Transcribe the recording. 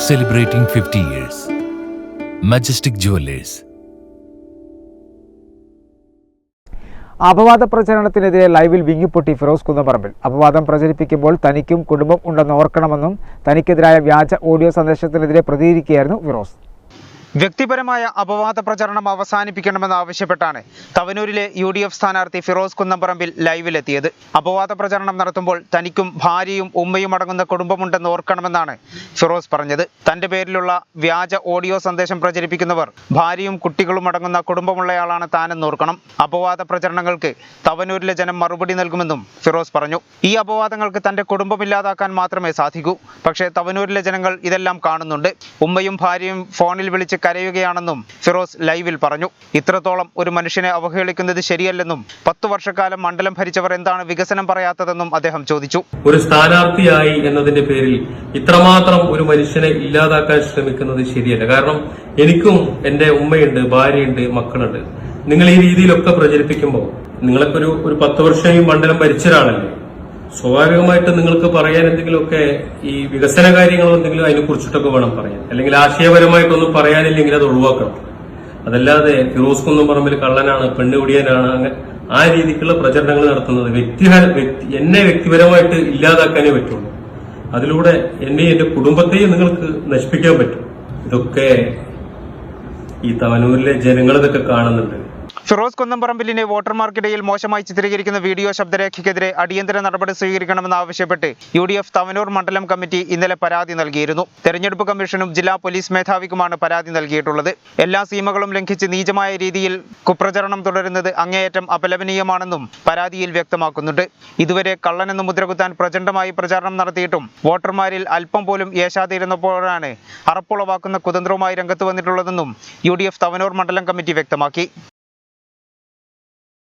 Celebrating 50 years. Majestic Jewelers. അപവാദ പ്രചരണത്തിനെതിരെ ലൈവിൽ വിങ്ങിപ്പൊട്ടി ഫിറോസ് കുന്നംപറമ്പിൽ. അപവാദം പ്രചരിപ്പിക്കുമ്പോൾ തനിക്കും കുടുംബം ഉണ്ടെന്ന് ഓർക്കണമെന്നും തനിക്കെതിരായ വ്യാജ ഓഡിയോ സന്ദേശത്തിനെതിരെ പ്രതികരിക്കുകയായിരുന്നു ഫിറോസ്. വ്യക്തിപരമായ അപവാദ പ്രചരണം അവസാനിപ്പിക്കണമെന്നാവശ്യപ്പെട്ടാണ് തവനൂരിലെ UDF സ്ഥാനാർത്ഥി ഫിറോസ് കുന്നംപറമ്പിൽ ലൈവിലെത്തിയത്. അപവാദ പ്രചരണം നടത്തുമ്പോൾ തനിക്കും ഭാര്യയും ഉമ്മയും അടങ്ങുന്ന കുടുംബമുണ്ടെന്ന് ഓർക്കണമെന്നാണ് ഫിറോസ് പറഞ്ഞത്. തന്റെ പേരിലുള്ള വ്യാജ ഓഡിയോ സന്ദേശം പ്രചരിപ്പിക്കുന്നവർ ഭാര്യയും കുട്ടികളും അടങ്ങുന്ന കുടുംബമുള്ളയാളാണ് താനെന്ന് ഓർക്കണം. അപവാദ പ്രചരണങ്ങൾക്ക് തവനൂരിലെ ജനം മറുപടി നൽകുമെന്നും ഫിറോസ് പറഞ്ഞു. ഈ അപവാദങ്ങൾക്ക് തന്റെ കുടുംബമില്ലാതാക്കാൻ മാത്രമേ സാധിക്കൂ. പക്ഷേ തവനൂരിലെ ജനങ്ങൾ ഇതെല്ലാം കാണുന്നുണ്ട്. ഉമ്മയും ഭാര്യയും ഫോണിൽ വിളിച്ച് കരയുകയാണെന്നും ഫിറോസ് ലൈവിൽ പറഞ്ഞു. ഇത്രത്തോളം ഒരു മനുഷ്യനെ അവഹേളിക്കുന്നത് ശരിയല്ലെന്നും 10 വർഷക്കാലം മണ്ഡലം ഭരിച്ചവർ എന്താണ് വികസനം പറയാത്തതെന്നും അദ്ദേഹം ചോദിച്ചു. ഒരു സ്ഥാനാർത്ഥിയായി എന്നതിന്റെ പേരിൽ ഇത്രമാത്രം ഒരു മനുഷ്യനെ ഇല്ലാതാക്കാൻ ശ്രമിക്കുന്നത് ശരിയല്ല. കാരണം എനിക്കും എന്റെ ഉമ്മയുണ്ട്, ഭാര്യയുണ്ട്, മക്കളുണ്ട്. നിങ്ങൾ ഈ രീതിയിലൊക്കെ പ്രചരിപ്പിക്കുമ്പോൾ നിങ്ങളൊക്കെ ഒരു 10 വർഷം ഈ മണ്ഡലം ഭരിച്ചൊരാളല്ലേ, സ്വാഭാവികമായിട്ട് നിങ്ങൾക്ക് പറയാൻ എന്തെങ്കിലുമൊക്കെ ഈ വികസന കാര്യങ്ങളോ എന്തെങ്കിലും അതിനെ കുറിച്ചിട്ടൊക്കെ വേണം പറയാൻ. അല്ലെങ്കിൽ ആശയപരമായിട്ടൊന്നും പറയാനില്ലെങ്കിൽ അത് ഒഴിവാക്കണം. അതല്ലാതെ ഫിറോസ് കുന്നംപറമ്പിൽ കള്ളനാണ്, പെണ്ണുപിടിയാനാണ്, അങ്ങനെ ആ രീതിക്കുള്ള പ്രചരണങ്ങൾ നടത്തുന്നത് എന്നെ വ്യക്തിപരമായിട്ട് ഇല്ലാതാക്കാനേ പറ്റുള്ളൂ. അതിലൂടെ എന്നെയും എന്റെ കുടുംബത്തെയും നിങ്ങൾക്ക് നശിപ്പിക്കാൻ പറ്റും. ഇതൊക്കെ ഈ തവനൂരിലെ ജനങ്ങൾ ഇതൊക്കെ കാണുന്നുണ്ട്. ഫിറോസ് കുന്നംപറമ്പിലിനെ വോട്ടർമാർക്കിടയിൽ മോശമായി ചിത്രീകരിക്കുന്ന വീഡിയോ ശബ്ദരേഖയ്ക്കെതിരെ അടിയന്തര നടപടി സ്വീകരിക്കണമെന്നാവശ്യപ്പെട്ട് UDF തവനൂർ മണ്ഡലം കമ്മിറ്റി ഇന്നലെ പരാതി നൽകിയിരുന്നു. തെരഞ്ഞെടുപ്പ് കമ്മീഷനും ജില്ലാ പോലീസ് മേധാവിക്കുമാണ് പരാതി നൽകിയിട്ടുള്ളത്. എല്ലാ സീമകളും ലംഘിച്ച് നീചമായ രീതിയിൽ കുപ്രചരണം തുടരുന്നത് അങ്ങേയറ്റം അപലപനീയമാണെന്നും പരാതിയിൽ വ്യക്തമാക്കുന്നുണ്ട്. ഇതുവരെ കള്ളനെന്ന് മുദ്രകുത്താൻ പ്രചണ്ഡമായി പ്രചാരണം നടത്തിയിട്ടും വോട്ടർമാരിൽ അല്പം പോലും യേശാതിരുന്നപ്പോഴാണ് അറപ്പുളവാക്കുന്ന കുതന്ത്രവുമായി രംഗത്ത് വന്നിട്ടുള്ളതെന്നും UDF തവനൂർ മണ്ഡലം കമ്മിറ്റി വ്യക്തമാക്കി.